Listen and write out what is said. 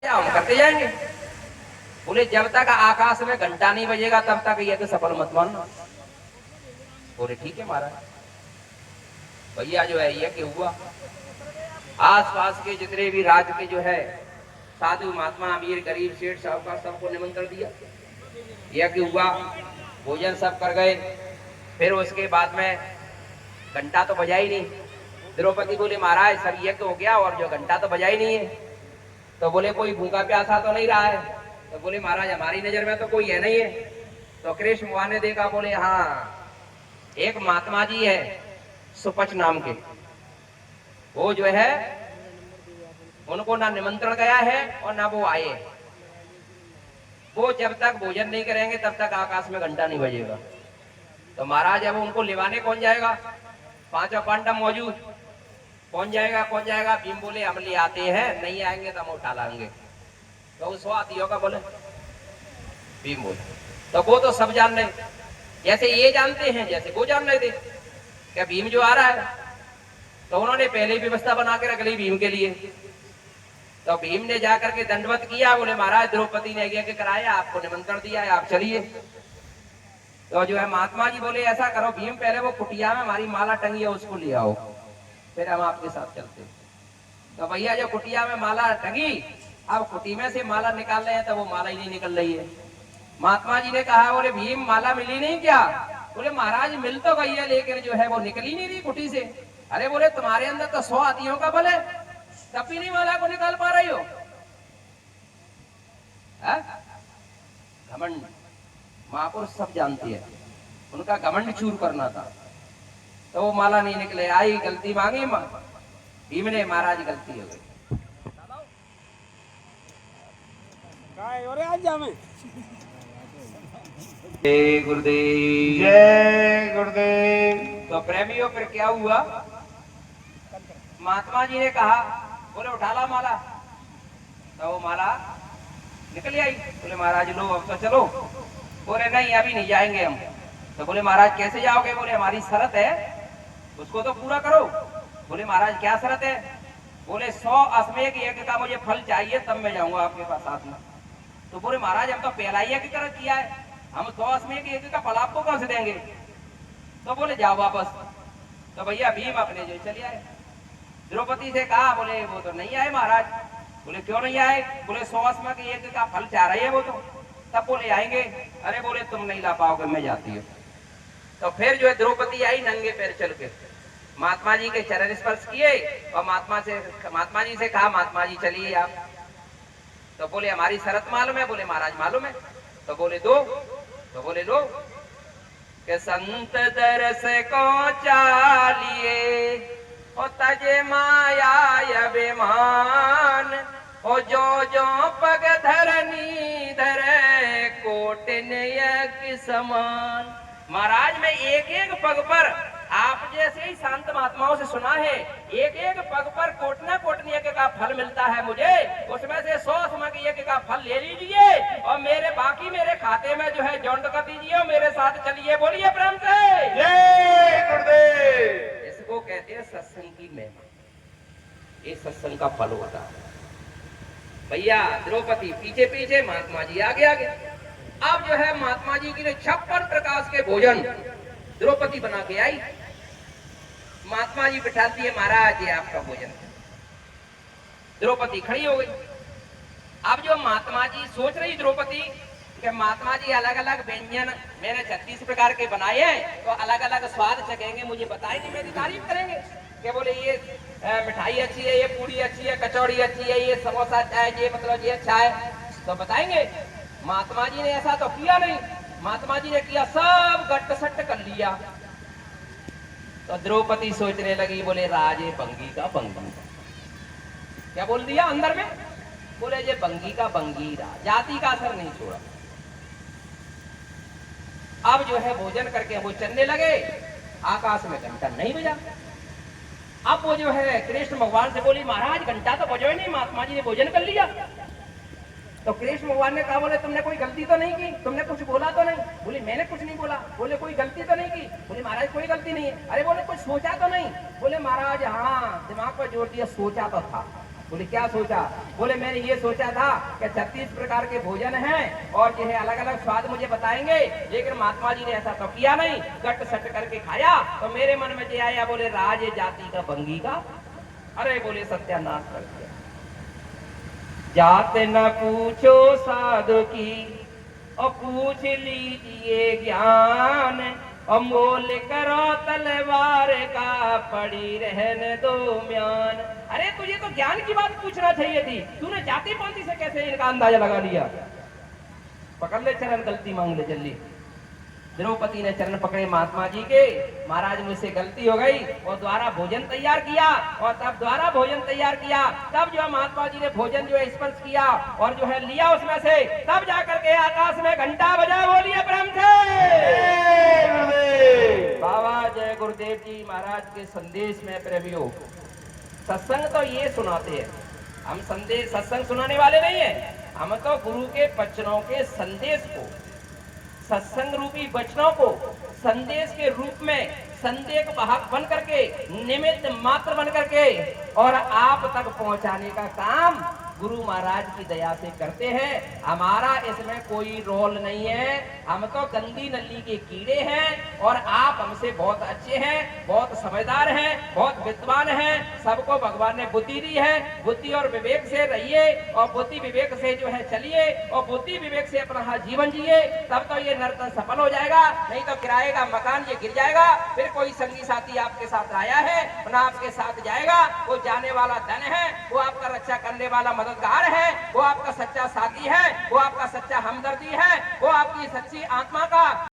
हम करते जाएंगे। बोले जब तक आकाश में घंटा नहीं बजेगा तब तक यज्ञ सफल मत मानना। बोले ठीक है महाराज। भैया जो है यज्ञ हुआ, आसपास के जितने भी राज्य के जो है साधु महात्मा अमीर गरीब सेठ साहूकार सबको निमंत्रण दिया। यज्ञ हुआ, भोजन सब कर गए। फिर उसके बाद में घंटा तो बजा ही नहीं। द्रौपदी बोले महाराज सब यज्ञ हो गया और जो घंटा तो बजा ही नहीं है। तो बोले कोई भूखा प्यासा तो नहीं रहा है। तो बोले महाराज हमारी नजर में तो कोई है नहीं है। तो कृष्ण भगवान ने देखा, बोले हाँ एक महात्मा जी है सुपच नाम के, वो जो है उनको ना निमंत्रण गया है और ना वो आए। वो जब तक भोजन नहीं करेंगे तब तक आकाश में घंटा नहीं बजेगा। तो महाराज अब उनको लिवाने कौन जाएगा? पांचों पांडव मौजूद, कौन जाएगा कौन जाएगा? भीम बोले हम ले आते हैं, नहीं आएंगे तो हम उठा लाएंगे। तो उस आती होगा बोले भीम बोले। तो वो तो सब जान रहे, जैसे ये जानते हैं जैसे वो जान रहे थे क्या भीम जो आ रहा है। तो उन्होंने पहले व्यवस्था बना के रख ली भीम के लिए। तो भीम ने जाकर के दंडवत किया, बोले महाराज द्रौपदी ने यज्ञ कराया, आपको निमंत्रण दिया है, आप चलिए। तो जो है महात्मा जी बोले ऐसा करो भीम पहले वो कुटिया में हमारी माला टंगी है उसको ले आओ, फिर हम आपके साथ चलते। तो भैया जो कुटिया में माला टंगी, अब कुटी में से माला निकाल रहे हैं तो वो माला ही नहीं निकल रही है। महात्मा जी ने कहा बोले भीम माला मिली नहीं क्या? बोले महाराज मिल तो गई है लेकिन जो है वो निकली नहीं रही कुटी से। अरे बोले तुम्हारे अंदर तो 100 हाथियों का बल है, तब भी नहीं माला को निकाल पा रही हो। घमंड महापुरुष सब जानती है, उनका घमंड चूर करना था। तो वो माला नहीं निकले, आई गलती मांगी भीम ने, महाराज गलती हो गई। जय गुरुदेव जय गुरुदेव। तो प्रेमियों फिर क्या हुआ? महात्मा जी ने कहा बोले उठा ला माला। तो वो माला निकल आई। बोले महाराज लो अब तो चलो। बोले नहीं अभी नहीं जाएंगे हम। तो बोले महाराज कैसे जाओगे? बोले हमारी शर्त है उसको तो पूरा करो। बोले महाराज क्या शर्त है? बोले 100 अश्वमेध यज्ञ का मुझे फल चाहिए तब मैं जाऊंगा आपके पास साथ में। तो बोले महाराज हम तो पहला यज्ञ किया है, हम 100 अश्वमेध यज्ञ का फल आपको कहां से देंगे? तो बोले जाओ वापस। तो भैया भीम अपने जो चले आए। द्रौपदी से कहा, बोले वो तो नहीं आए महाराज। बोले क्यों नहीं आए? बोले 100 अश्वमेध यज्ञ का फल चाह रहे हैं वो तो। तब बोले आएंगे। अरे बोले तुम नहीं ला पाओगे, मैं जाती हूँ। तो फिर जो है द्रौपदी आई नंगे पैर चल के, महात्मा जी के चरण स्पर्श किए और महात्मा जी से कहा महात्मा जी चलिए आप। तो बोले हमारी शर्त मालूम है? बोले महाराज मालूम है। तो बोले दो। तो बोले दो कि संत दरस को चालिए और तजे माया अभिमान और जो पग धरनी धरे कोटनिय की समान। महाराज मैं एक एक पग पर आप जैसे ही शांत महात्माओं से सुना है, एक एक पग पर कोटना कोटनी यज्ञ का फल मिलता है मुझे, उसमें से 100 अश्वमेध यज्ञ का फल ले लीजिए और मेरे बाकी मेरे खाते में जो है जॉइंट कर दीजिए और मेरे साथ चलिए। बोलिए प्रेम से जय गुरुदेव। इसको कहते हैं सत्संग की महिमा, ये सत्संग का फल होता है। भैया द्रौपदी पीछे पीछे, महात्मा जी आगे आगे। अब जो है महात्मा जी के लिए 56 प्रकार के भोजन द्रौपदी बना के आई। महात्मा जी बिठाती है, महाराज ये आपका भोजन। द्रौपदी खड़ी हो गई। अब जो महात्मा जी सोच रही द्रौपदी कि महात्मा जी अलग अलग व्यंजन मैंने 36 प्रकार के बनाए हैं तो अलग अलग स्वाद चखेंगे, मुझे बताएंगे, मेरी तारीफ करेंगे कि बोले ये मिठाई अच्छी है, ये पूरी अच्छी है, कचौड़ी अच्छी है, ये समोसा अच्छा है, ये मतलब ये अच्छा है, तो बताएंगे। महात्मा जी ने ऐसा तो किया नहीं। महात्मा जी ने किया सब गट सट कर लिया। तो द्रौपदी सोचने लगी, बोले राजे बंगी का बंगी। क्या बोल दिया अंदर में? बोले जे बंगी का बंगी रहा, जाति का असर नहीं छोड़ा। अब जो है भोजन करके वो चलने लगे, आकाश में घंटा नहीं बजा। अब वो जो है कृष्ण भगवान से बोली महाराज घंटा तो बजो ही नहीं, महात्मा जी ने भोजन कर लिया। तो कृष्ण भगवान ने कहा, बोले तुमने कोई गलती तो नहीं की, तुमने कुछ बोला तो नहीं? बोले मैंने कुछ नहीं बोला। बोले कोई गलती तो नहीं की? बोले महाराज कोई गलती नहीं है। अरे बोले कुछ सोचा तो नहीं? बोले महाराज हाँ दिमाग पर जोर दिया, सोचा तो था। बोले क्या सोचा? बोले मैंने ये सोचा था कि 36 प्रकार के भोजन हैं और जो है अलग अलग स्वाद मुझे बताएंगे, लेकिन महात्मा जी ने ऐसा तो किया नहीं, गट सट करके खाया। तो मेरे मन में जो आया, बोले राज जाति का बंगी का। अरे बोले सत्यानाश कर दिया। जात न पूछो साधु की और पूछ लीजिए ज्ञान, अमोल करो तलवार का पड़ी रहने दो म्यान। अरे तुझे तो ज्ञान की बात पूछना चाहिए थी, तूने जाति पाति से कैसे इनका अंदाजा लगा लिया? पकड़ ले चरण, गलती मांग ले जल्दी। द्रौपदी ने चरण पकड़े महात्मा जी के, महाराज मुझसे गलती हो गई, और द्वारा भोजन तैयार किया। और तब द्वारा भोजन तैयार किया, तब जो है महात्मा जी ने भोजन जो है स्पर्श किया और जो है लिया उसमें से, तब जाकर के आकाश में घंटा बजा। बोलिए ब्रह्म बाबा जय गुरुदेव जी महाराज के संदेश में प्रेमियों, सत्संग तो ये सुनाते हैं, हम संदेश सत्संग सुनाने वाले नहीं है, हम तो गुरु के वचनों के संदेश को, सत्संग रूपी वचनों को संदेश के रूप में संदेश वाहक बन करके, निमित्त मात्र बन करके और आप तक पहुंचाने का काम गुरु महाराज की दया से करते हैं। हमारा इसमें कोई रोल नहीं है, हम तो गंदी नली के कीड़े हैं और आप हमसे बहुत अच्छे हैं, बहुत समझदार हैं, बहुत विद्वान हैं। सबको भगवान ने बुद्धि दी है, बुद्धि और विवेक से रहिए और बुद्धि विवेक से जो है चलिए और बुद्धि विवेक से अपना जीवन जिए, तब तो ये नर्तन सफल हो जाएगा। नहीं तो किराए का मकान ये गिर जाएगा, फिर कोई संगी साथी आपके साथ आया है ना आपके साथ जाएगा, वो जाने वाला धन है, वो आपका रक्षा करने वाला मददगार है, वो आपका सच्चा साथी है, वो आपका सच्चा हमदर्दी है, वो आपकी सच्ची आत्मा का